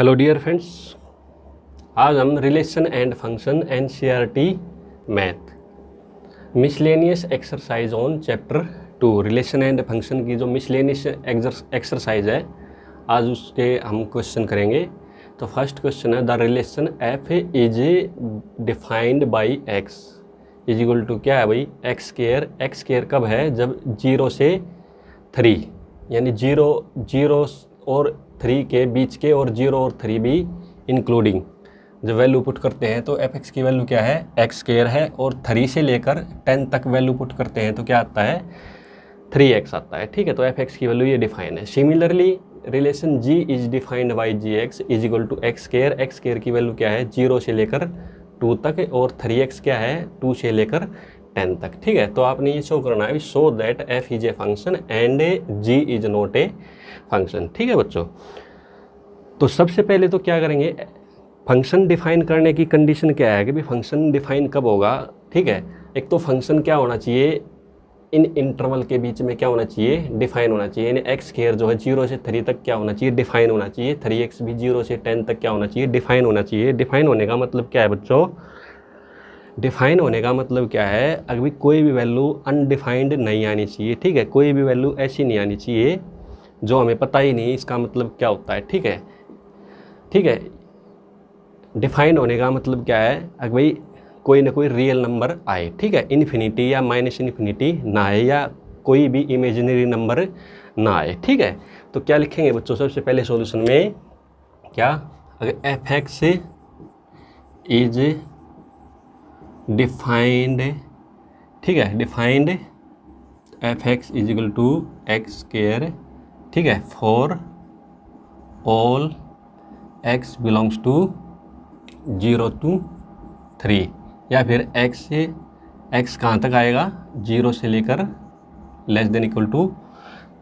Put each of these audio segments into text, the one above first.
Hello dear friends, आज हम relation and function NCERT math miscellaneous exercise on chapter 2 relation and function की जो miscellaneous exercise है आज उसके हम क्वेश्चन करेंगे। तो फर्स्ट क्वेश्चन है the relation F is defined by X is equal to क्या है भाई एक्स स्क्वायर कब है जब 0 से 3 यानी 0 और 3 के बीच के और 0 और 3 भी इंक्लूडिंग जब वैल्यू पुट करते हैं तो एफ एक्स की वैल्यू क्या है एक्स स्क्वायर है और 3 से लेकर 10 तक वैल्यू पुट करते हैं तो क्या आता है 3x आता है। ठीक है, तो एफ एक्स की वैल्यू ये डिफाइन है। Similarly relation g is defined by G X is equal to x square की वैल्यू क्या है 0 से लेकर 2 तक और 3x क्या है 2 से लेकर 10 तक। ठीक है, तो आपने ये शो करना है show that f is a function and g is not a function. ठीक है बच्चों, तो सबसे पहले तो क्या करेंगे, फंक्शन डिफाइन करने की कंडीशन क्या है कि भाई फंक्शन डिफाइन कब होगा। ठीक है, एक तो फंक्शन क्या होना चाहिए इन इंटरवल के बीच में क्या होना चाहिए डिफाइन होना चाहिए, यानी एक्स स्क्वायर जो है 0 से 3 तक क्या होना चाहिए डिफाइन होना चाहिए, 3x भी 0 से 10 तक क्या होना चाहिए डिफाइन होना चाहिए। डिफाइन होने का मतलब क्या है बच्चों, डिफाइन होने का मतलब क्या है अभी कोई भी वैल्यू अनडिफाइंड नहीं आनी चाहिए। ठीक है, कोई भी वैल्यू ऐसी नहीं आनी चाहिए जो हमें पता ही नहीं इसका मतलब क्या होता है। ठीक है, डिफाइन होने का मतलब क्या है अगर भाई कोई ना कोई रियल नंबर आए। ठीक है, इन्फिनिटी या माइनस इन्फिनिटी ना आए या कोई भी इमेजिनरी नंबर ना आए। ठीक है, तो क्या लिखेंगे बच्चों, सबसे पहले सॉल्यूशन में क्या, अगर एफ एक्स इज डिफाइंड, ठीक है defined F x is equal to x square, ठीक है for all x belongs to 0 to 3, या फिर एक्स कहाँ तक आएगा 0 से लेकर लेस देन इक्वल टू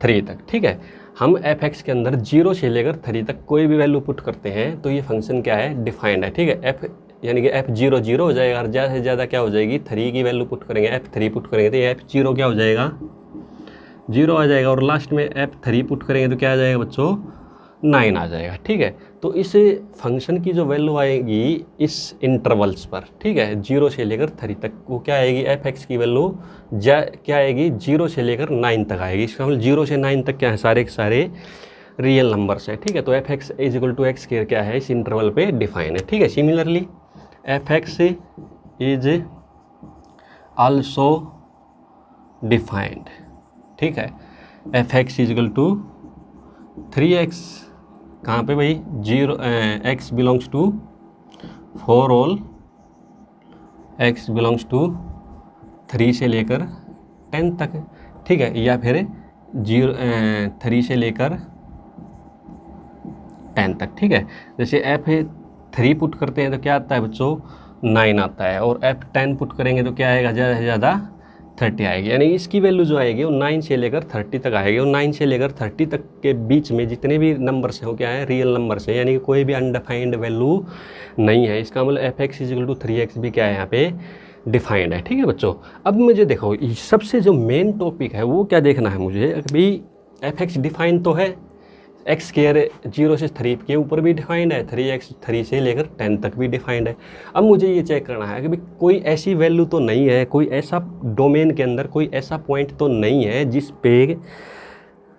3 तक। ठीक है, हम एफ एक्स के अंदर 0 से लेकर 3 तक कोई भी वैल्यू पुट करते हैं तो ये फंक्शन क्या है डिफाइंड है। ठीक है, एफ यानी कि एफ 0 हो जाएगा और ज़्यादा से ज़्यादा क्या हो जाएगी 3 की वैल्यू पुट करेंगे, एफ 3 पुट करेंगे तो ये एफ 0 क्या हो जाएगा 0 आ जाएगा और लास्ट में एफ 3 पुट करेंगे तो क्या आ जाएगा बच्चों 9 आ जाएगा। ठीक है, तो इस फंक्शन की जो वैल्यू आएगी इस इंटरवल्स पर, ठीक है 0 से लेकर 3 तक, वो क्या आएगी एफ एक्स की वैल्यू क्या आएगी 0 से लेकर 9 तक आएगी। इसका मतलब 0 से 9 तक क्या है सारे के सारे रियल नंबर्स हैं। ठीक है, तो F x is equal to x square क्या है इस इंटरवल पे डिफाइन है। ठीक है, similarly f x is also defined. ठीक है, f x is equal to 3x कहाँ पे भाई 0 x belongs to for all x belongs to 3 से लेकर 10 तक। ठीक है, या फिर 3 से लेकर 10 तक। ठीक है, जैसे f3 पुट करते हैं तो क्या आता है बच्चों 9 आता है और f10 पुट करेंगे तो क्या आएगा ज़्यादा से ज़्यादा 30 आएगी, यानी इसकी वैल्यू जो आएगी वो 9 से लेकर 30 तक आएगी और 9 से लेकर 30 तक के बीच में जितने भी नंबर्स हैं वो क्या है रियल नंबर्स हैं, यानी कि कोई भी अनडिफाइंड वैल्यू नहीं है। इसका मतलब f x is equal to 3x भी क्या है यहाँ पे डिफाइंड है। ठीक है बच्चों, अब मुझे देखो सबसे जो मेन टॉपिक है वो क्या देखना है मुझे, अभी एफ एक्स डिफाइंड तो है, एक्स स्क्वायर 0 से 3 के ऊपर भी डिफाइंड है, 3x 3 से लेकर 10 तक भी डिफाइंड है। अब मुझे ये चेक करना है कि भाई कोई ऐसी वैल्यू तो नहीं है, कोई ऐसा डोमेन के अंदर कोई ऐसा पॉइंट तो नहीं है जिस पे,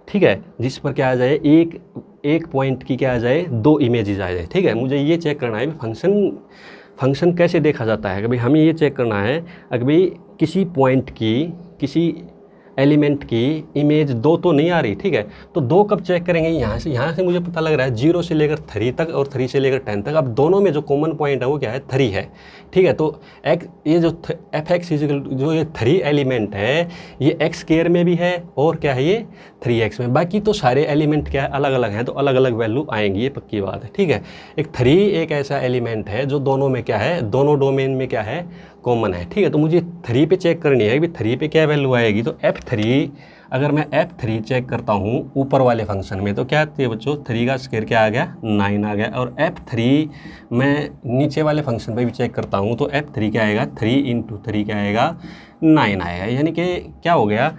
ठीक है जिस पर क्या आ जाए एक पॉइंट की क्या आ जाए 2 इमेजेस आ जाए। ठीक है, मुझे ये चेक करना है फंक्शन कैसे देखा जाता है कि भाई हमें ये चेक करना है अगर भाई किसी पॉइंट की किसी एलिमेंट की इमेज 2 तो नहीं आ रही। ठीक है, तो 2 कब चेक करेंगे, यहाँ से मुझे पता लग रहा है 0 से लेकर 3 तक और 3 से लेकर 10 तक, अब दोनों में जो कॉमन पॉइंट है वो क्या है 3 है। ठीक है, तो ये जो एफ एक्स जो ये 3 एलिमेंट है ये एक्स स्क्वायर में भी है और क्या है ये 3x में, बाकी तो सारे एलिमेंट क्या है अलग अलग हैं तो अलग अलग वैल्यू आएंगी, ये पक्की बात है। ठीक है, एक 3 एक ऐसा एलिमेंट है जो दोनों में क्या है दोनों डोमेन में क्या है कॉमन है। ठीक है, तो मुझे 3 पे चेक करनी है कि 3 पे क्या वैल्यू आएगी, तो f3 अगर मैं f3 चेक करता हूँ ऊपर वाले फंक्शन में तो क्या आती है बच्चों 3 का स्क्वायर क्या आ गया 9 आ गया, और f3 मैं नीचे वाले फंक्शन पे भी चेक करता हूँ तो f3 क्या आएगा 3 × 3 क्या आएगा 9 आएगा, यानी कि क्या हो गया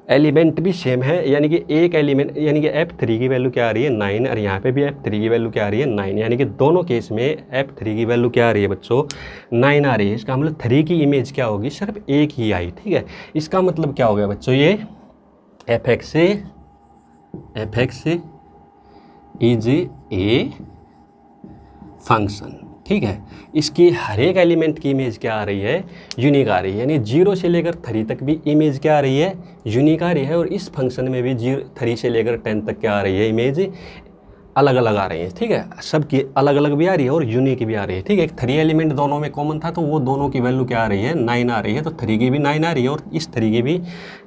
एलिमेंट भी सेम है, यानी कि एक एलिमेंट, यानी कि F3 की वैल्यू क्या आ रही है 9, और यहाँ पे भी F3 की वैल्यू क्या आ रही है 9, यानी कि दोनों केस में F3 की वैल्यू क्या आ रही है बच्चों 9 आ रही है। इसका मतलब 3 की इमेज क्या होगी, सिर्फ एक ही आई, ठीक है। इसका मतलब क्या हो गया बच्चों, ये fx इज ए फंक्शन, ठीक है। इसकी हर एक एलिमेंट की इमेज क्या आ रही है, यूनिक आ रही है, यानी 0 से लेकर 3 तक भी इमेज क्या आ रही है, यूनिक आ रही है। और इस फंक्शन में भी 3 से लेकर 10 तक क्या आ रही है, इमेज अलग अलग आ रही है, ठीक है। सबकी अलग अलग भी आ रही है और यूनिक भी आ रही है, ठीक है। 3 एलिमेंट दोनों में कॉमन था, तो वो दोनों की वैल्यू क्या आ रही है 9 आ रही है, तो 3 की भी 9 आ रही है, और इस 3 की भी,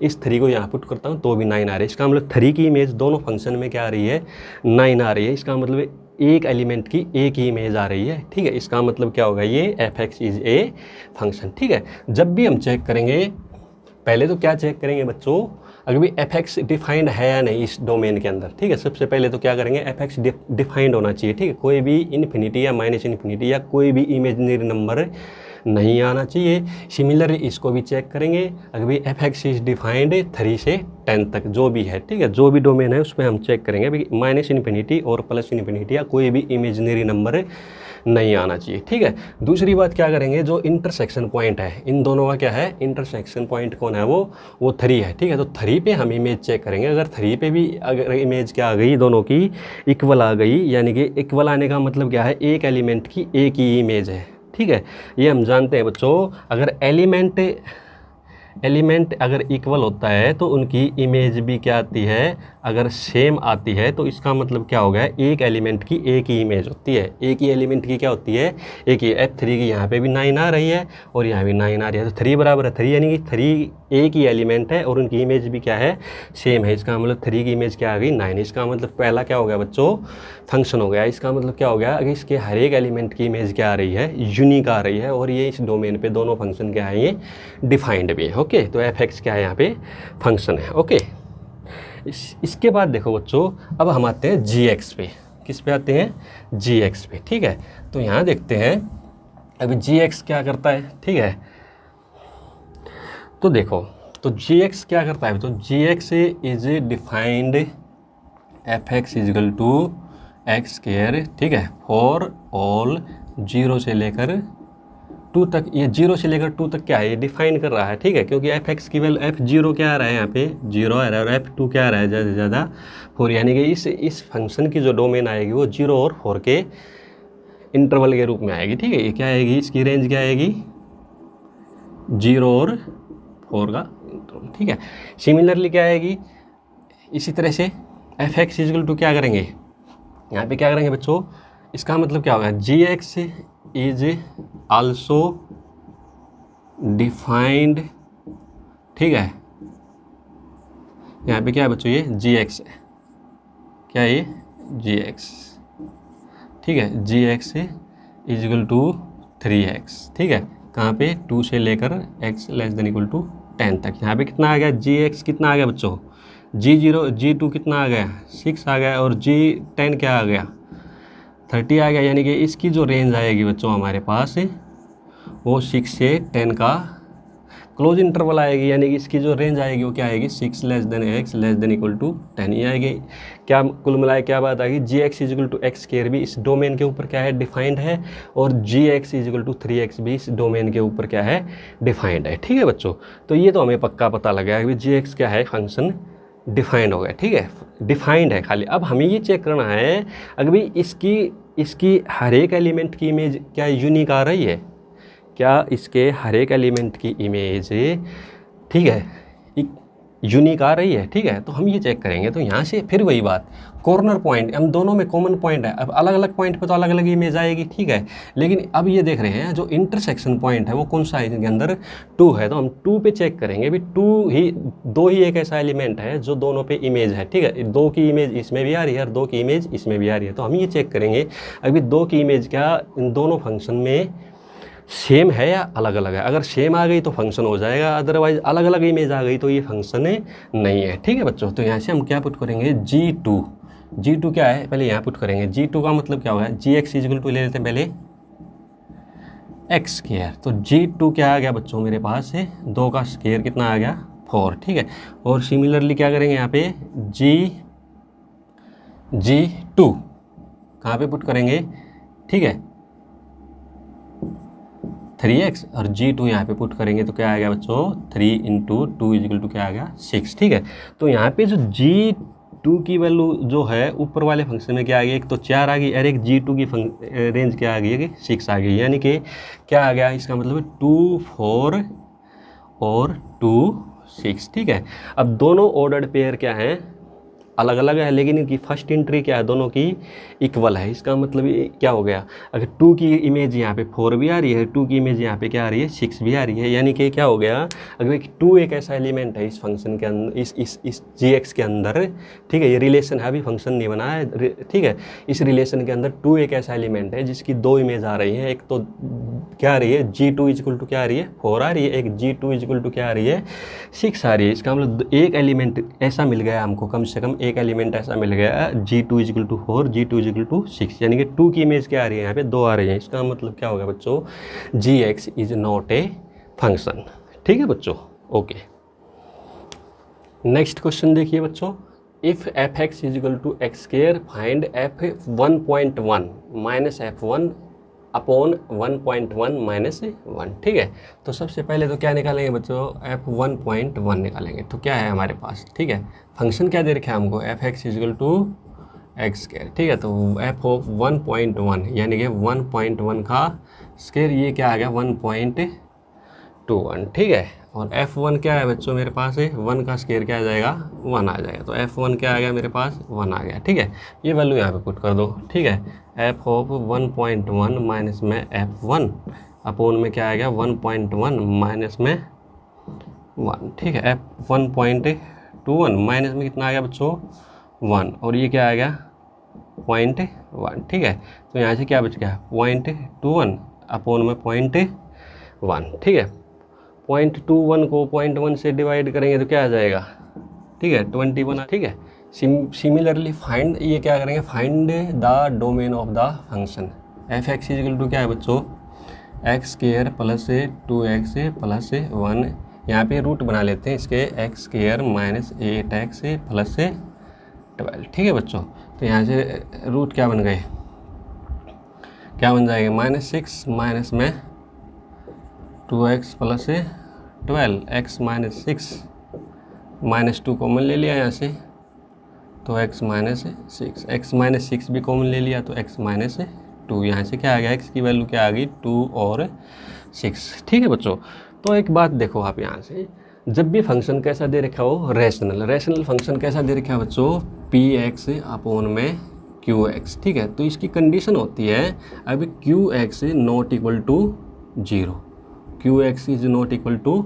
इस 3 को यहाँ पुट करता हूँ तो भी 9 आ रही है। इसका मतलब 3 की इमेज दोनों फंक्शन में क्या आ रही है 9 आ रही है। इसका मतलब एक एलिमेंट की एक ही इमेज आ रही है, ठीक है। इसका मतलब क्या होगा, ये fx इज ए फंक्शन, ठीक है। जब भी हम चेक करेंगे, पहले तो क्या चेक करेंगे बच्चों, अगर भी fx डिफाइंड है या नहीं इस डोमेन के अंदर, ठीक है। सबसे पहले तो क्या करेंगे, fx डिफाइंड होना चाहिए, ठीक है। कोई भी इन्फिनिटी या माइनस इन्फिनिटी या कोई भी इमेजिनरी नंबर नहीं आना चाहिए। सिमिलरली इसको भी चेक करेंगे, अगर भी fx इज डिफाइंड 3 से 10 तक जो भी है, ठीक है, जो भी डोमेन है उसमें हम चेक करेंगे भाई माइनस इन्फिनिटी और प्लस इन्फिनिटी या कोई भी इमेजिनरी नंबर नहीं आना चाहिए, ठीक है। दूसरी बात क्या करेंगे, जो इंटरसेक्शन पॉइंट है इन दोनों का क्या है, इंटरसेक्शन पॉइंट कौन है, वो 3 है, ठीक है। तो 3 पे हम इमेज चेक करेंगे, अगर 3 पे भी अगर इमेज क्या आ गई, दोनों की इक्वल आ गई, यानी कि इक्वल आने का मतलब क्या है, एक एलिमेंट की एक ही इमेज है, ठीक है। ये हम जानते हैं बच्चों, अगर एलिमेंट अगर इक्वल होता है तो उनकी इमेज भी क्या आती है, अगर सेम आती है, तो इसका मतलब क्या हो गया, एक एलिमेंट की एक ही इमेज होती है, एक ही एलिमेंट की क्या होती है, एक ही। F3 की यहाँ पे भी 9 आ रही है और यहाँ भी 9 आ रही है, तो 3 बराबर है 3, यानी कि 3 एक ही एलिमेंट है और उनकी इमेज भी क्या है, सेम है। इसका मतलब 3 की इमेज क्या आ गई 9। इसका मतलब पहला क्या हो गया बच्चों, फंक्शन हो गया। इसका मतलब क्या हो गया, अगर इसके हर एक एलिमेंट की इमेज क्या आ रही है, यूनिक आ रही है, और ये इस डोमेन पे दोनों फंक्शन क्या है, ये डिफाइंड भी है, ओके। तो fx क्या है यहाँ पे फंक्शन है, ओके। इसके बाद देखो बच्चों, अब हम आते हैं gx पे। किस पे आते हैं, gx पे, ठीक है। तो यहाँ देखते हैं अभी gx क्या करता है, ठीक है। तो देखो, तो gx क्या करता है, तो gx is defined fx is equal to x square, ठीक है, फॉर ऑल 0 से लेकर 2 तक। ये 0 से लेकर 2 तक क्या है, ये डिफाइन कर रहा है, ठीक है, क्योंकि fx की वैल्यू f0 क्या आ रहा है, यहाँ पे 0 आ रहा है, और f2 क्या आ रहा है, ज़्यादा से ज़्यादा 4, यानी कि इस फंक्शन की जो डोमेन आएगी वो 0 और 4 के इंटरवल के रूप में आएगी, ठीक है। ये क्या आएगी, इसकी रेंज क्या आएगी, 0 और 4 का इंटरवल, ठीक है। सिमिलरली क्या आएगी, इसी तरह से fx इजिकल टू क्या करेंगे, यहाँ पे क्या करेंगे बच्चों, इसका मतलब क्या होगा, gx इज आल्सो डिफाइंड, ठीक है। यहाँ पे क्या है बच्चों, ये gx है, क्या है ये gx, ठीक है। gx इजिकल टू 3x, ठीक है, कहाँ पे 2 से लेकर x less than equal to 10 तक। यहाँ पे कितना आ गया, gx कितना आ गया बच्चों, g0 g2 कितना आ गया 6 आ गया, और g10 क्या आ गया 30 आ गया, यानी कि इसकी जो रेंज आएगी बच्चों हमारे पास वो 6 से 10 का क्लोज इंटरवल आएगी, यानी कि इसकी जो रेंज आएगी वो क्या आएगी, 6 less than x less than equal to 10 ये आएगी। क्या कुल मिलाए क्या बात आएगी, gx is equal to x square भी इस डोमेन के ऊपर क्या है, डिफाइंड है, और gx इजिकल टू 3x भी इस डोमेन के ऊपर क्या है, डिफाइंड है, ठीक है बच्चों। तो ये तो हमें पक्का पता लगा है कि gx क्या है, फंक्शन डिफाइंड हो गया, ठीक है, डिफाइंड है खाली। अब हमें ये चेक करना है, अगर भी इसकी हर एक एलिमेंट की इमेज क्या यूनिक आ रही है, क्या इसके हर एक एलिमेंट की इमेज, ठीक है, यूनिक आ रही है, ठीक है। तो हम ये चेक करेंगे, तो यहाँ से फिर वही बात, कॉर्नर पॉइंट, हम दोनों में कॉमन पॉइंट है, अब अलग अलग पॉइंट पे तो अलग अलग इमेज आएगी, ठीक है। लेकिन अब ये देख रहे हैं जो इंटरसेक्शन पॉइंट है वो कौन सा है, इनके अंदर 2 है, तो हम 2 पे चेक करेंगे भी 2 ही एक ऐसा एलिमेंट है जो दोनों पे इमेज है, ठीक है। 2 की इमेज इसमें भी आ रही है और 2 की इमेज इसमें भी आ रही है, तो हम ये चेक करेंगे अभी 2 की इमेज क्या इन दोनों फंक्शन में सेम है या अलग अलग है। अगर सेम आ गई तो फंक्शन हो जाएगा, अदरवाइज अलग अलग इमेज आ गई तो ये फंक्शन नहीं है, ठीक है बच्चों। तो यहाँ से हम क्या पुट करेंगे, g2 क्या है, पहले यहाँ पुट करेंगे, g2 का मतलब क्या होगा, gx इजिकल टू ले लेते हैं पहले x स्क्वायर, तो g2 क्या आ गया बच्चों मेरे पास है, 2 का स्क्वायर कितना आ गया 4, ठीक है। और सिमिलरली क्या करेंगे यहाँ पे G2 कहाँ पे पुट करेंगे, ठीक है, 3x और G2 यहाँ पे पुट करेंगे तो क्या आ गया बच्चों 3 × 2 = क्या आ गया 6, ठीक है। तो यहाँ पे जो G2 की वैल्यू जो है ऊपर वाले फंक्शन में क्या आ गई, एक तो 4 आ गई और एक G2 की रेंज क्या आ गई है कि 6 आ गई, यानी कि क्या आ गया, इसका मतलब है 2 4 और 2 6, ठीक है। अब दोनों ऑर्डर्ड पेयर क्या हैं, अलग अलग है, लेकिन इनकी फर्स्ट एंट्री क्या है, दोनों की इक्वल है। इसका मतलब ये क्या हो गया, अगर 2 की इमेज यहाँ पे 4 भी आ रही है, 2 की इमेज यहाँ पे क्या आ रही है 6 भी आ रही है, यानी कि क्या हो गया, अगर 2 एक ऐसा एलिमेंट है इस फंक्शन के अंदर, इस GX के अंदर, ठीक है, ये रिलेशन है, अभी फंक्शन नहीं बना है, ठीक है। इस रिलेशन के अंदर 2 एक ऐसा एलिमेंट है जिसकी 2 इमेज आ रही है, एक तो क्या आ रही है G2 = क्या आ रही है 4 आ रही है, एक G2 = क्या आ रही है 6 आ रही है। इसका मतलब एक एलिमेंट ऐसा मिल गया हमको, कम से कम एक एलिमेंट ऐसा मिल गया G2 = 4, G2 = 6, यानी कि 2 की इमेज क्या आ रही है यहाँ पे 2 आ रही है। इसका मतलब क्या होगा बच्चों, GX is not a function, ठीक है बच्चों, ओके। नेक्स्ट क्वेश्चन देखिए बच्चों, if fx = x², find f1.1 minus f1 upon 1.1 minus 1, ठीक है। तो सबसे पहले तो क्या निकालेंगे बच्चों, f1.1 निकालेंगे। तो क्या है हमारे पास, ठीक है, फंक्शन क्या दे रखा है हमको, fx = x², ठीक है। तो f ऑफ 1.1 यानी कि 1.1 का स्क्वायर, ये क्या आ गया 1.21, ठीक है। और f1 क्या है बच्चों मेरे पास है 1 का स्क्वायर क्या आ जाएगा 1 आ जाएगा, तो f1 क्या आ गया मेरे पास 1 आ गया, ठीक है। ये वैल्यू यहाँ पे पुट कर दो, ठीक है। f ऑफ 1.1 माइनस में f1 अपोन में क्या आ गया 1.1 माइनस में 1, ठीक है। f 1.21 माइनस में कितना आ गया बच्चों 1, और ये क्या आ गया 0.1, ठीक है। तो यहाँ से क्या बच गया 0.21 अपोन में 0.1, ठीक है। 0.21 को 0.1 से डिवाइड करेंगे तो क्या आ जाएगा, ठीक है 21, ठीक है। सिमिलरली फाइंड, ये क्या करेंगे, find the domain of the function fx = क्या है बच्चों x² प्लस 2x प्लस 1, यहाँ पे रूट बना लेते हैं इसके x² माइनस 8x प्लस 12, ठीक है बच्चों। तो यहाँ से रूट क्या बन गए, क्या बन जाएगा -6 माइनस में 2x plus 12, x minus 6 minus 2 common ले लिया यहाँ से, तो x माइनस 6, x माइनस 6 भी कॉमन ले लिया तो x माइनस 2, यहाँ से क्या आ गया x की वैल्यू क्या आ गई 2 और 6, ठीक है बच्चों। तो एक बात देखो आप यहाँ से, जब भी फंक्शन कैसा दे रखा हो रेशनल फंक्शन कैसा दे रखा है बच्चों px अपोन में qx, ठीक है। तो इसकी कंडीशन होती है अब qx not equal to 0, qx is not equal to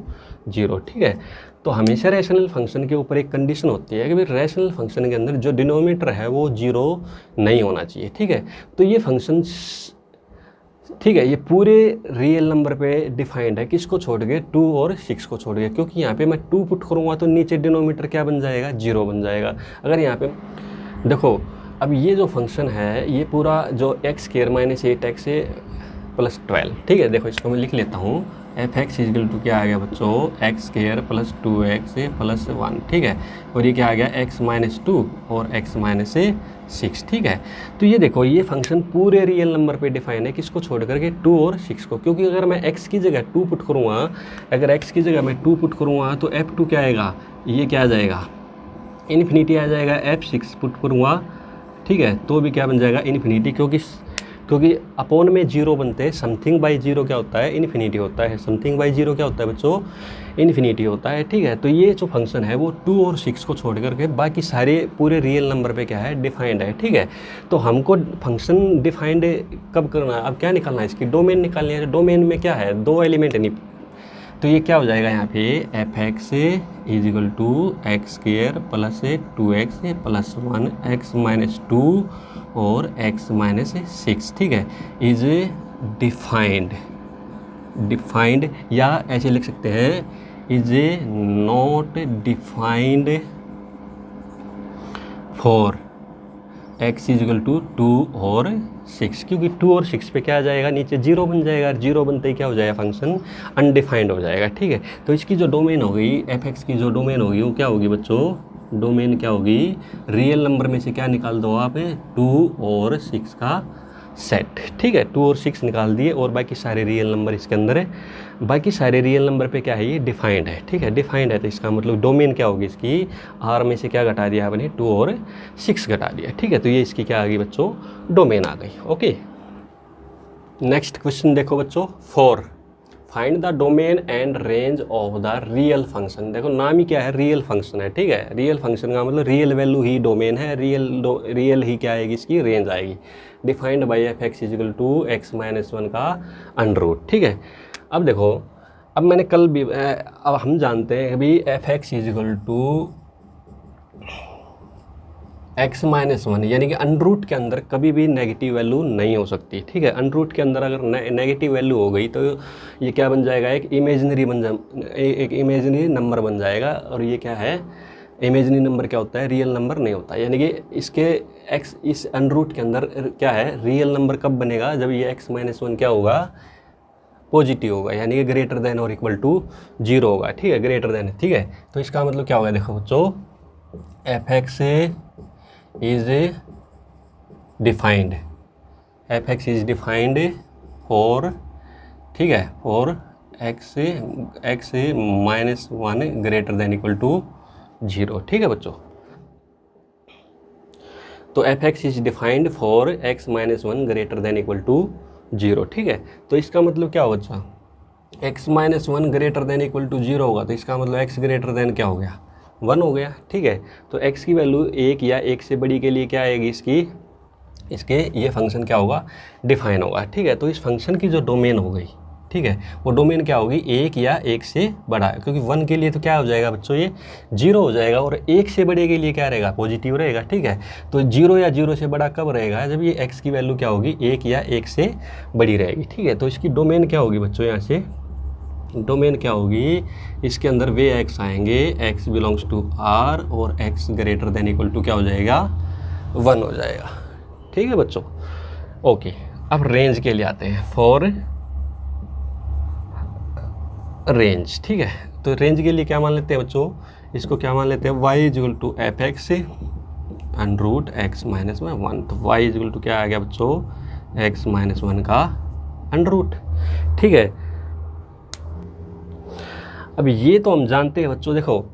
0, ठीक है। तो हमेशा रैशनल फंक्शन के ऊपर एक कंडीशन होती है कि भाई रैशनल फंक्शन के अंदर जो डिनोमिनेटर है वो 0 नहीं होना चाहिए, ठीक है। तो ये फंक्शन, ठीक है, ये पूरे रियल नंबर पे डिफाइंड है, किसको छोड़ के 2 और 6 को छोड़ के, क्योंकि यहाँ पे मैं 2 पुट करूँगा तो नीचे डिनोमिनेटर क्या बन जाएगा 0 बन जाएगा। अगर यहाँ पे देखो, अब ये जो फंक्शन है ये पूरा जो x² माइनस 8x प्लस 12, ठीक है। देखो इसको मैं लिख लेता हूँ, fx = क्या आ गया बच्चों x² प्लस 2x प्लस 1, ठीक है। और ये क्या आ गया x माइनस 2 और x माइनस 6, ठीक है। तो ये देखो ये फंक्शन पूरे रियल नंबर पे डिफाइन है, किसको छोड़ करके 2 और 6 को, क्योंकि अगर मैं x की जगह 2 पुट करूँगा, अगर x की जगह मैं 2 पुट करूँगा तो f2 क्या आएगा, ये क्या आ जाएगा इन्फिनिटी आ जाएगा। f6 पुट करूँगा, ठीक है, तो भी क्या बन जाएगा इन्फिनिटी, क्योंकि अपोन में 0 बनते हैं, समथिंग बाई 0 क्या होता है इन्फिनिटी होता है, समथिंग बाई 0 क्या होता है बच्चों इन्फिनिटी होता है, ठीक है। तो ये जो फंक्शन है वो 2 और 6 को छोड़ करके बाकी सारे पूरे रियल नंबर पे क्या है डिफाइंड है, ठीक है। तो हमको फंक्शन डिफाइंड कब करना है, अब क्या निकालना है, इसकी डोमेन निकालनी है। डोमेन में क्या है 2 एलिमेंट नहीं, तो ये क्या हो जाएगा यहाँ पे fx = x² plus 2x plus 1 x minus 2 और x माइनस 6, ठीक है, इज डिफाइंड, या ऐसे लिख सकते हैं is not defined for x is equal to 2 और 6, क्योंकि 2 और 6 पे क्या आ जाएगा, नीचे 0 बन जाएगा, 0 बनते ही क्या हो जाएगा, फंक्शन अनडिफाइंड हो जाएगा। ठीक है, तो इसकी जो डोमेन हो गई f(x) की जो डोमेन होगी वो क्या होगी बच्चों, डोमेन क्या होगी, रियल नंबर में से क्या निकाल दो आप, 2 और 6 का सेट। ठीक है, 2 और 6 निकाल दिए और बाकी सारे रियल नंबर इसके अंदर है, बाकी सारे रियल नंबर पे क्या है, ये डिफाइंड है। ठीक है, डिफाइंड है तो इसका मतलब डोमेन क्या होगी इसकी, आर में से क्या घटा दिया आपने, 2 और 6 घटा दिया। ठीक है, तो ये इसकी क्या आ गई बच्चों, डोमेन आ गई। ओके, नेक्स्ट क्वेश्चन देखो बच्चों, 4 find the domain and range of the real function. देखो नाम ही क्या है, रियल फंक्शन है। ठीक है, रियल फंक्शन का मतलब रियल वैल्यू ही डोमेन है, रियल ही क्या आएगी, इसकी रेंज आएगी। Defined by f(x) is equal to x minus 1 का अंडर रूट। ठीक है, अब देखो, अब मैंने कल भी अब हम जानते हैं कि f(x) is equal to x minus 1, यानी कि अंडर रूट के अंदर कभी भी नेगेटिव वैल्यू नहीं हो सकती। ठीक है, अंडर रूट के अंदर अगर नेगेटिव वैल्यू हो गई तो ये क्या बन जाएगा, एक इमेजिनरी नंबर बन जाएगा। और ये क्या है, इमेजिनरी नंबर क्या होता है, रियल नंबर नहीं होता। यानी कि इसके x इस अंडर रूट के अंदर क्या है, रियल नंबर कब बनेगा, जब ये x माइनस 1 क्या होगा, पॉजिटिव होगा, यानी कि ग्रेटर देन और इक्वल टू 0 होगा। ठीक है, ग्रेटर देन। ठीक है, तो इसका मतलब क्या होगा, देखो बच्चों, f(x) is defined, f(x) is defined for, ठीक है, for x minus 1 greater than equal to 0। ठीक है बच्चों, तो f(x) is defined for x minus 1 greater than equal to 0। ठीक है, तो इसका मतलब क्या होगा बच्चा, x minus 1 greater than equal to 0 होगा, तो इसका मतलब x ग्रेटर देन क्या हो गया, 1 हो गया। ठीक है, तो x की वैल्यू 1 या 1 से बड़ी के लिए क्या आएगी, इसके ये फंक्शन क्या होगा, डिफाइन होगा। ठीक है, तो इस फंक्शन की जो डोमेन हो गई, ठीक है, वो डोमेन क्या होगी, 1 या 1 से बड़ा, क्योंकि 1 के लिए तो क्या हो जाएगा बच्चों, ये 0 हो जाएगा, और 1 से बड़े के लिए क्या रहेगा, पॉजिटिव रहेगा। ठीक है, तो 0 या 0 से बड़ा कब रहेगा, जब ये x की वैल्यू क्या होगी, 1 या 1 से बड़ी रहेगी। ठीक है, तो इसकी डोमेन क्या होगी बच्चों, यहाँ से डोमेन क्या होगी, इसके अंदर वे x आएंगे, x बिलोंग्स टू r, और x greater than equal to क्या हो जाएगा, 1 हो जाएगा। ठीक है बच्चों, ओके, अब रेंज के लिए आते हैं, फॉर रेंज। ठीक है, तो रेंज के लिए क्या मान लेते हैं बच्चों, इसको क्या मान लेते हैं, y is equal to f(x) under root x minus 1। तो y इज इक्वल टू क्या आ गया बच्चों, x माइनस 1 का अंडर रूट। ठीक है, अब ये तो हम जानते हैं बच्चों, देखो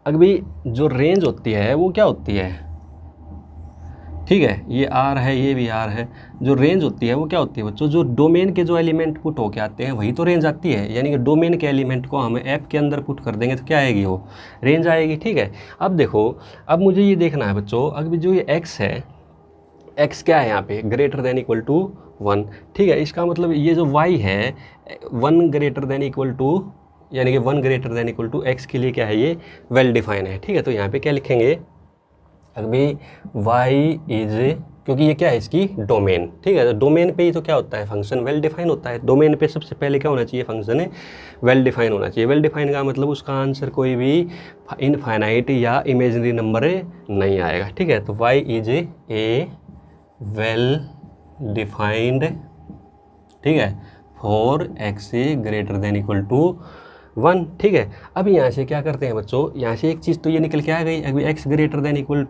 अभी जो रेंज होती है वो क्या होती है, ठीक है, ये R है, ये भी R है, जो रेंज होती है वो क्या होती है बच्चों, जो डोमेन के जो एलिमेंट पुट होके आते हैं वही तो रेंज आती है। यानी कि डोमेन के एलिमेंट को हम ऐप के अंदर पुट कर देंगे तो क्या आएगी, वो रेंज आएगी। ठीक है, अब देखो, अब मुझे ये देखना है बच्चों, अभी जो ये x है, x क्या है यहाँ पे, ग्रेटर देन इक्वल टू 1। ठीक है, इसका मतलब ये जो y है, 1 ग्रेटर देन इक्वल टू, यानी कि 1 greater than equal to x के लिए क्या है, ये वेल डिफाइन है। ठीक है, तो यहाँ पे क्या लिखेंगे, अभी y इज, क्योंकि ये क्या है, इसकी डोमेन। ठीक है, तो डोमेन पे ही तो क्या होता है, फंक्शन वेल डिफाइन होता है। डोमेन पे सबसे पहले क्या होना चाहिए, फंक्शन है वेल डिफाइन होना चाहिए। वेल डिफाइन का मतलब उसका आंसर कोई भी इनफाइनाइट या इमेजिनरी नंबर नहीं आएगा। ठीक है, तो y is a well defined, ठीक है, for x greater than equal to 1। ठीक है, अब यहाँ से क्या करते हैं बच्चों, यहाँ से एक चीज़ तो ये निकल के आ गई, अभी x greater than equal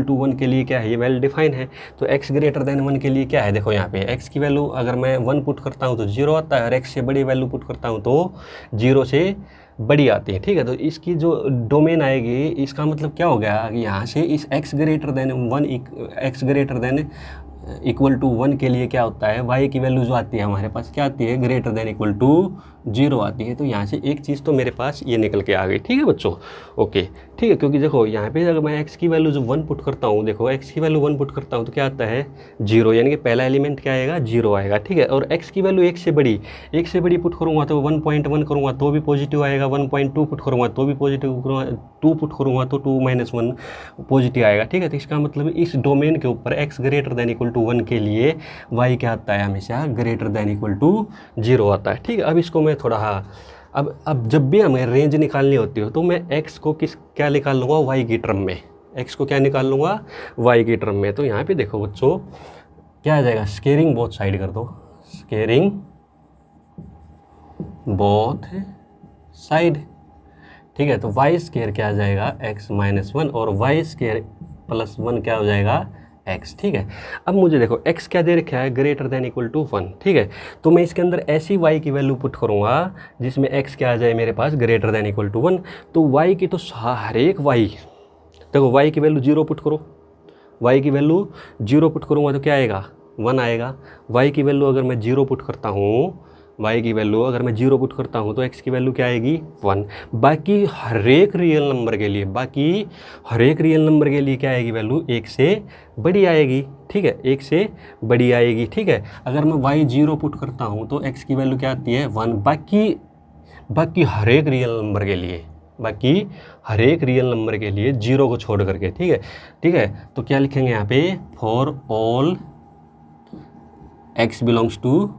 to 1 के लिए क्या है, ये वेल डिफाइन है। तो x ग्रेटर देन 1 के लिए क्या है, देखो यहाँ पे x की वैल्यू अगर मैं 1 पुट करता हूँ तो 0 आता है, और x से बड़ी वैल्यू पुट करता हूँ तो 0 से बड़ी आती है। ठीक है, तो इसकी जो डोमेन आएगी, इसका मतलब क्या हो गया, यहाँ से इस x ग्रेटर देन 1 के लिए क्या होता है, y की वैल्यू जो आती है हमारे पास क्या आती है, ग्रेटर देन इक्वल टू 0 आती है। तो यहाँ से एक चीज़ तो मेरे पास ये निकल के आ गई। ठीक है बच्चों, ओके, ठीक है, क्योंकि देखो यहाँ पे अगर मैं x की वैल्यू जो 1 पुट करता हूँ, देखो x की वैल्यू 1 पुट करता हूँ तो क्या आता है, 0, यानी कि पहला एलिमेंट क्या आएगा, 0 आएगा। ठीक है, और x की वैल्यू 1 से बड़ी पुट करूँगा तो 1.1 करूँगा तो भी पॉजिटिव आएगा, 1.2 पुट करूँगा तो भी पॉजिटिव, 2 पुट करूँगा तो 2 - 1 पॉजिटिव आएगा। ठीक है, तो इसका मतलब इस डोमेन के ऊपर x greater than equal to 1 के लिए y क्या आता है, हमेशा ग्रेटर देन इक्वल टू 0 आता है। ठीक है, अब इसको मैं थोड़ा, अब जब भी हमें रेंज निकालनी होती हो तो मैं x को क्या निकाल लूँगा, y की टर्म में। एक्स को क्या निकाल लूँगा, वाई की टर्म में। तो यहाँ पे देखो बच्चों क्या आ जाएगा, स्केयरिंग बोथ साइड कर दो, स्केयरिंग बोथ साइड, ठीक है। तो वाई स्केयर क्या आ जाएगा, एक्स माइनस वन, और वाई स्केयर प्लस वन क्या हो जाएगा, एक्स, ठीक है। अब मुझे देखो एक्स क्या दे रखा है, greater than equal to one, ठीक है। तो मैं इसके अंदर ऐसी वाई की वैल्यू पुट करूँगा जिसमें एक्स क्या आ जाए मेरे पास, greater than equal to one. तो वाई की तो हर एक वाई, देखो वाई की वैल्यू जीरो पुट करो, वाई की वैल्यू जीरो पुट करूँगा तो क्या आएगा, वन आएगा। वाई की वैल्यू अगर मैं जीरो पुट करता हूँ, वाई की वैल्यू अगर मैं जीरो पुट करता हूँ तो एक्स की वैल्यू क्या आएगी, वन। बाकी हर एक रियल नंबर के लिए, बाकी हर एक रियल नंबर के लिए क्या आएगी वैल्यू, एक से बड़ी आएगी, ठीक है, एक से बड़ी आएगी, ठीक है। अगर मैं वाई जीरो पुट करता हूँ तो एक्स की वैल्यू क्या आती है, वन। बाकी हर एक रियल नंबर के लिए, बाकी हर एक रियल नंबर के लिए जीरो को छोड़ करके, ठीक है, ठीक है। तो क्या लिखेंगे यहाँ पे, for all x belongs to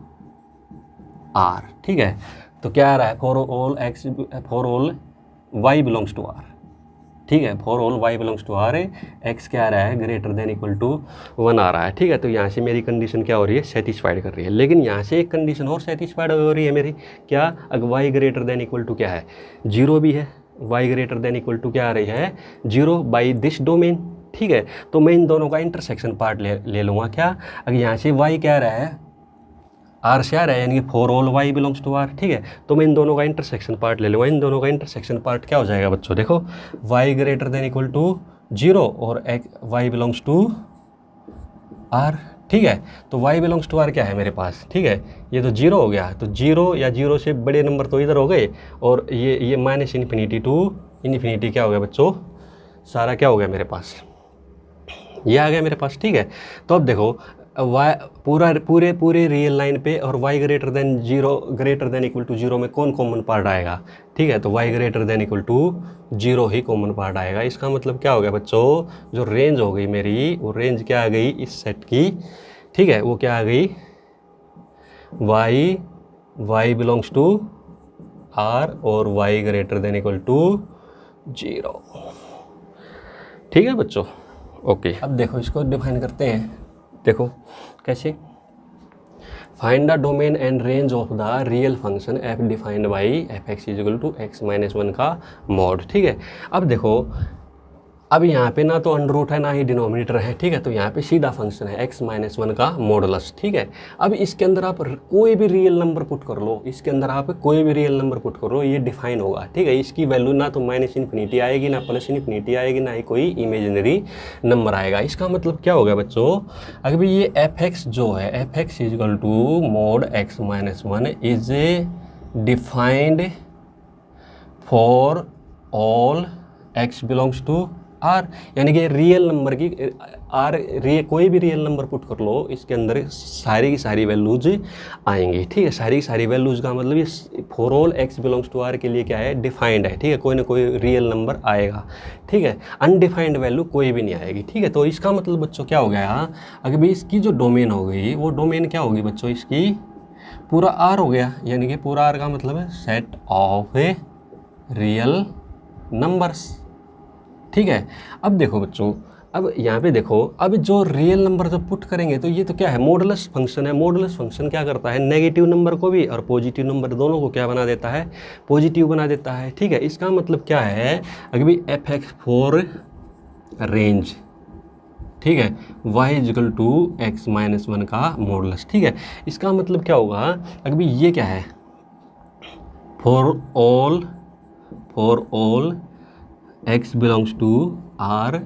are, ठीक है। तो क्या आ रहा है, for all y belongs to are, ठीक है, for all y belongs to R x क्या आ रहा है, greater than equal to one आ रहा है, ठीक है। तो यहाँ से मेरी कंडीशन क्या हो रही है, सेटिस्फाइड कर रही है। लेकिन यहाँ से एक कंडीशन और सेटिस्फाइड हो रही है मेरी, क्या, अगर y greater than equal to क्या है, जीरो भी है, y greater than equal to क्या आ रही है, जीरो बाई दिस डोमेन, ठीक है। तो मैं इन दोनों का इंटरसेक्शन पार्ट ले लूँगा, क्या, अगर यहाँ से वाई क्या आ रहा है, आर से आ रहा है, यानी कि for all y belongs to are, ठीक है। तो मैं इन दोनों का इंटरसेक्शन पार्ट ले लूँगा। इन दोनों का इंटरसेक्शन पार्ट क्या हो जाएगा बच्चों, देखो y greater than equal to zero और वाई बिलोंग्स टू आर, ठीक है। तो वाई बिलोंग्स टू आर क्या है मेरे पास, ठीक है, ये तो जीरो हो गया, तो जीरो या जीरो से बड़े नंबर तो इधर हो गए, और ये माइनस इन्फिनिटी टू इन्फिनिटी क्या हो गया बच्चों, सारा क्या हो गया मेरे पास, ये आ गया मेरे पास, ठीक है। तो अब देखो वाई पूरे रियल लाइन पे और y greater than zero, greater than equal to zero में कौन कॉमन पार्ट आएगा, ठीक है। तो y greater than equal to zero ही कॉमन पार्ट आएगा। इसका मतलब क्या हो गया बच्चों, जो रेंज हो गई मेरी, वो रेंज क्या आ गई इस सेट की, ठीक है, वो क्या आ गई, वाई बिलोंग्स टू आर और y greater than equal to zero, ठीक है बच्चों, ओके। अब देखो इसको डिफाइन करते हैं, देखो कैसे, find the domain and range of the real function f defined by f x is equal to x minus one का मॉड, ठीक है। अब देखो, अब यहाँ पे ना तो अंडर रूट है ना ही डिनोमिनेटर है, ठीक है। तो यहाँ पे सीधा फंक्शन है एक्स माइनस वन का मॉडुलस, ठीक है। अब इसके अंदर आप कोई भी रियल नंबर पुट कर लो, इसके अंदर आप कोई भी रियल नंबर पुट कर लो, ये डिफाइन होगा, ठीक है। इसकी वैल्यू ना तो माइनस इन्फिनिटी आएगी, ना प्लस इन्फिनिटी आएगी, ना ही कोई इमेजिनरी नंबर आएगा। इसका मतलब क्या होगा बच्चों, अगर ये एफ एक्स जो है, f x is equal to mod x minus one is defined for all x belongs to r, यानी कि रियल नंबर की आर, कोई भी रियल नंबर पुट कर लो, इसके अंदर सारी की सारी वैल्यूज आएंगी, ठीक है। सारी की सारी वैल्यूज का मतलब ये for all x belongs to r के लिए क्या है, डिफाइंड है, ठीक है। कोई ना कोई रियल नंबर आएगा, ठीक है, अनडिफाइंड वैल्यू कोई भी नहीं आएगी, ठीक है। तो इसका मतलब बच्चों क्या हो गया, अगर भी इसकी जो डोमेन हो गई, वो डोमेन क्या होगी बच्चों, इसकी पूरा आर हो गया, यानी कि पूरा आर का मतलब है set of a real numbers, ठीक है। अब देखो बच्चों, अब यहाँ पे देखो, अब जो रियल नंबर जब पुट करेंगे तो ये तो क्या है, मॉडुलस फंक्शन है। मॉडुलस फंक्शन क्या करता है, नेगेटिव नंबर को भी और पॉजिटिव नंबर दोनों को क्या बना देता है, पॉजिटिव बना देता है, ठीक है। इसका मतलब क्या है, अगर भी एफ एक्स फॉर रेंज, ठीक है, y is equal to x minus one का मॉडुलस, ठीक है। इसका मतलब क्या होगा, अगर भी ये क्या है, for all x belongs to R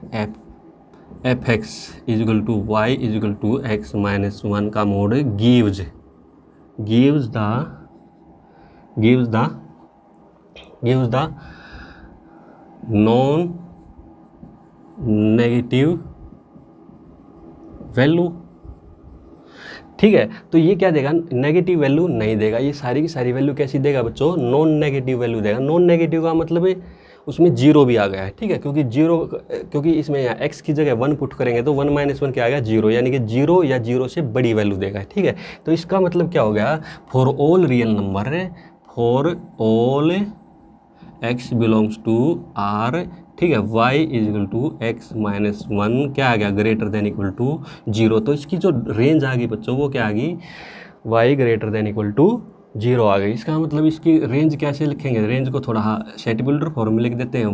f x equal to y is equal to x minus one का mod gives the non negative value, ठीक है। तो ये क्या देगा, नेगेटिव वैल्यू नहीं देगा, ये सारी की सारी वैल्यू कैसी देगा बच्चों, नॉन नेगेटिव वैल्यू देगा। नॉन नेगेटिव का मतलब है उसमें जीरो भी आ गया है, ठीक है, क्योंकि इसमें यहाँ एक्स की जगह वन पुट करेंगे तो वन माइनस वन क्या आ गया, जीरो, यानी कि जीरो या जीरो से बड़ी वैल्यू देगा, ठीक है। तो इसका मतलब क्या हो गया, for all real number, for all x belongs to are ठीक है, y is equal to x minus one क्या आ गया, ग्रेटर देन इक्वल टू 0। तो इसकी जो रेंज आ गई बच्चों वो क्या आ गई, y greater than equal to 0 आ गई। इसका मतलब इसकी रेंज कैसे लिखेंगे, रेंज को थोड़ा सेट बिल्डर फॉर्म में लिख देते हैं,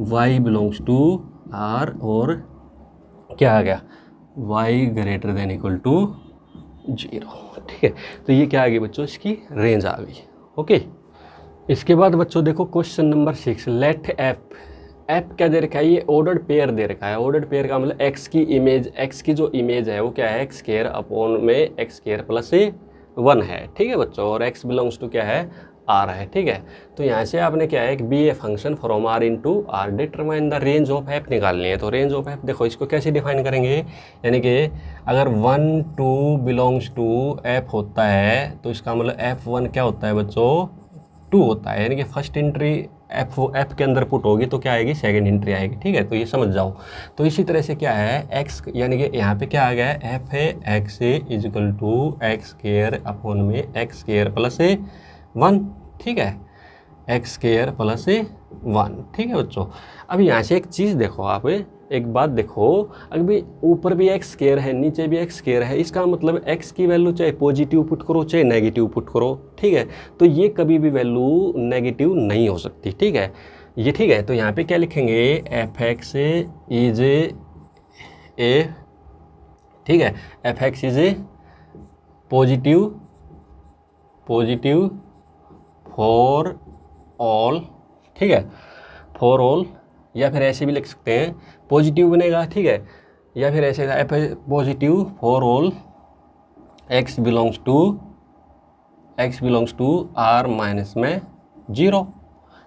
y बिलोंग्स टू r और क्या आ गया, y greater than equal to 0। ठीक है, तो ये क्या आ गई बच्चों, इसकी रेंज आ गई। ओके, इसके बाद बच्चों देखो क्वेश्चन नंबर 6, लेट एफ क्या दे रखा है, ये ऑर्डर्ड पेयर दे रखा है। ऑर्डर्ड पेयर का मतलब एक्स की जो इमेज है वो क्या है, एक्स स्क्वायर अपॉन में एक्स स्क्वायर प्लस 1 है। ठीक है बच्चों, और एक्स बिलोंग्स टू क्या है, आर है। ठीक है, तो यहाँ से आपने क्या है, be a function from r into r, determine the range of f निकालनी है। तो रेंज ऑफ एफ देखो इसको कैसे डिफाइन करेंगे, यानी कि अगर 1 2 बिलोंग्स टू एफ होता है तो इसका मतलब F1 क्या होता है बच्चों, 2 होता है, यानी कि फर्स्ट एंट्री एफ के अंदर पुट होगी तो क्या आएगी, सेकंड एंट्री आएगी। ठीक है, तो ये समझ जाओ। तो इसी तरह से क्या है, एक्स यानी कि यहाँ पे क्या आ गया है, एफ है x is equal to x square upon में एक्स स्क्वायर प्लस 1। ठीक है, एक्स स्क्वायर प्लस 1। ठीक है बच्चों, अब यहाँ से एक चीज़ देखो, आप एक बात देखो, अभी ऊपर भी एक्स स्क्वायर है नीचे भी एक्स स्क्वायर है, इसका मतलब एक्स की वैल्यू चाहे पॉजिटिव पुट करो चाहे नेगेटिव पुट करो। ठीक है, तो ये कभी भी वैल्यू नेगेटिव नहीं हो सकती। ठीक है, ये ठीक है, तो यहाँ पे क्या लिखेंगे, एफ एक्स इज ए, ठीक है, f x is a positive for all. ठीक है, फॉर ऑल, या फिर ऐसे भी लिख सकते हैं पॉजिटिव बनेगा। ठीक है, या फिर ऐसे f positive for all x belongs to r minus में 0।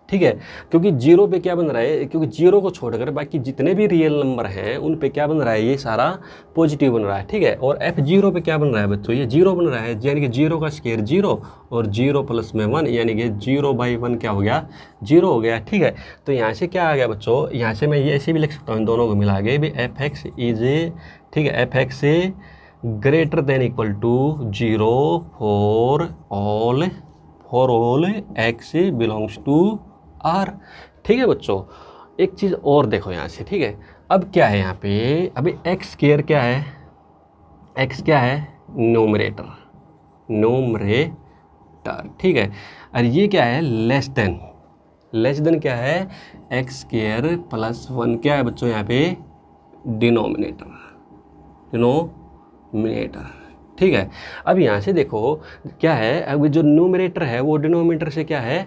ठीक है, क्योंकि 0 पे क्या बन रहा है, क्योंकि 0 को छोड़कर बाकी जितने भी रियल नंबर हैं उन पे क्या बन रहा है, ये सारा पॉजिटिव बन रहा है। ठीक है, और F0 पे क्या बन रहा है बच्चों, ये 0 बन रहा है, यानी कि 0 का स्क्वायर 0 और 0 प्लस में 1, यानी कि 0/1 क्या हो गया, 0 हो गया। ठीक है, तो यहाँ से क्या आ गया बच्चों, यहाँ से मैं ये ऐसे भी लिख सकता हूँ, इन दोनों को मिला के भी एफ एक्स इज ए, ठीक है, f x a greater than equal to 0 for all x belongs to are. ठीक है बच्चों, एक चीज़ और देखो यहाँ से। ठीक है, अब क्या है यहाँ पे, अभी एक्स स्क्वायर क्या है, एक्स क्या है, न्यूमरेटर। ठीक है, और ये क्या है, लेस देन क्या है, एक्स स्क्वायर प्लस 1 क्या है बच्चों यहाँ पे, डिनोमिनेटर। ठीक है, अब यहाँ से देखो क्या है, अब जो न्यूमरेटर है वो डिनोमिनेटर से क्या है,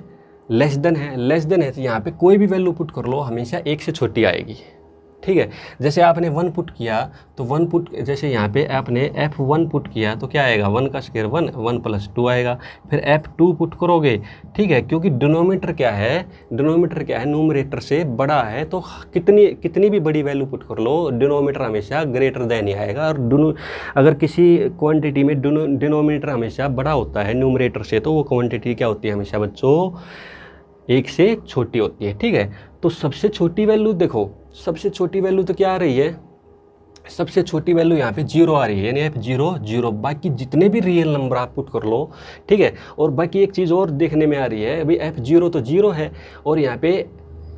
लेस देन है, तो यहाँ पे कोई भी वैल्यू पुट कर लो हमेशा 1 से छोटी आएगी। ठीक है, जैसे आपने 1 पुट किया तो 1 पुट, जैसे यहाँ पे आपने F1 पुट किया तो क्या आएगा, 1 का स्क्वायर 1 प्लस 2 आएगा। फिर F2 पुट करोगे, ठीक है, क्योंकि डिनोमिनेटर क्या है, न्यूमरेटर से बड़ा है, तो कितनी भी बड़ी वैल्यू पुट कर लो डिनोमिनेटर हमेशा ग्रेटर देन ही आएगा। और अगर किसी क्वांटिटी में डिनोमिनेटर हमेशा बड़ा होता है न्यूमरेटर से, तो वो क्वांटिटी क्या होती है हमेशा बच्चों, 1 से छोटी होती है। ठीक है, तो सबसे छोटी वैल्यू देखो, सबसे छोटी वैल्यू तो क्या आ रही है, सबसे छोटी वैल्यू यहाँ पे 0 आ रही है, यानी F0। बाकी जितने भी रियल नंबर आप पुट कर लो। ठीक है, और बाकी एक चीज़ और देखने में आ रही है, अभी F0 तो 0 है, और यहाँ पे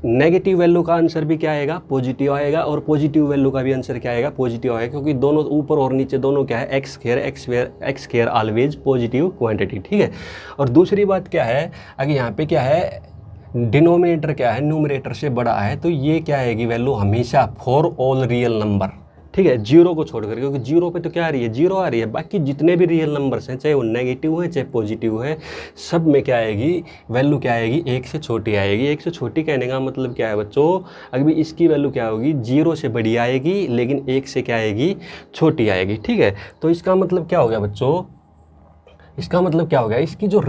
नेगेटिव वैल्यू का आंसर भी क्या आएगा, पॉजिटिव आएगा, और पॉजिटिव वैल्यू का भी आंसर क्या आएगा, पॉजिटिव आएगा, क्योंकि दोनों ऊपर और नीचे दोनों क्या है, x square always positive quantity. ठीक है, और दूसरी बात क्या है, अगर यहाँ पे क्या है, डिनोमिनेटर क्या है, न्यूमरेटर से बड़ा है, तो ये क्या आएगी वैल्यू हमेशा फॉर ऑल रियल नंबर। ठीक है, 0 को छोड़कर, क्योंकि 0 पे तो क्या आ रही है, 0 आ रही है, बाकी जितने भी रियल नंबर्स हैं चाहे वो नेगेटिव है चाहे पॉजिटिव है, सब में क्या आएगी वैल्यू, क्या आएगी, 1 से छोटी आएगी। 1 से छोटी कहने का मतलब क्या है बच्चों, अभी इसकी वैल्यू क्या होगी, 0 से बड़ी आएगी, लेकिन 1 से क्या आएगी, छोटी आएगी। ठीक है, तो इसका मतलब क्या हो गया बच्चों, इसका मतलब क्या हो गया, इसकी जो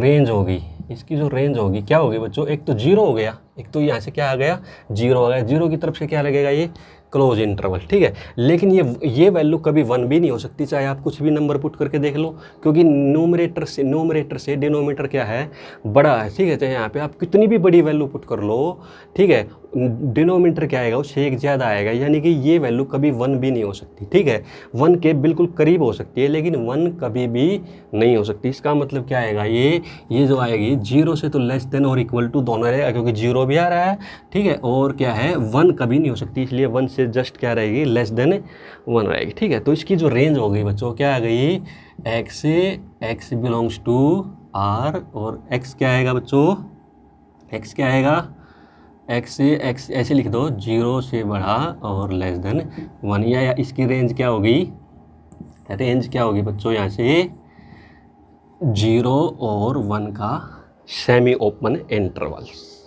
रेंज होगी क्या होगी बच्चों, एक तो 0 हो गया, एक तो यहाँ से क्या आ गया, 0 आ गया, 0 की तरफ से क्या लगेगा, ये क्लोज इंटरवल। ठीक है, लेकिन ये वैल्यू कभी 1 भी नहीं हो सकती, चाहे आप कुछ भी नंबर पुट करके देख लो, क्योंकि न्यूमरेटर से डिनोमिनेटर क्या है, बड़ा है। ठीक है, चाहे यहाँ पे आप कितनी भी बड़ी वैल्यू पुट कर लो, ठीक है, डिनोमिनेटर क्या आएगा, उससे एक ज़्यादा आएगा, यानी कि ये वैल्यू कभी 1 भी नहीं हो सकती। ठीक है, 1 के बिल्कुल करीब हो सकती है लेकिन 1 कभी भी नहीं हो सकती। इसका मतलब क्या आएगा, ये जो आएगी 0 से तो लेस देन और इक्वल टू दोनों रहेगा, क्योंकि 0 भी आ रहा है। ठीक है, और क्या है 1 कभी नहीं हो सकती, इसलिए 1 से जस्ट क्या रहेगी, लेस देन 1 रहेगी। ठीक है, तो इसकी जो रेंज हो गई बच्चों क्या आ गई, x बिलोंग्स टू r, और x क्या आएगा बच्चों, x क्या आएगा, x ऐसे लिख दो 0 से बड़ा और लेस देन 1, या इसकी रेंज क्या होगी, रेंज क्या होगी बच्चों यहाँ से 0 और 1 का सेमी ओपन इंटरवल्स।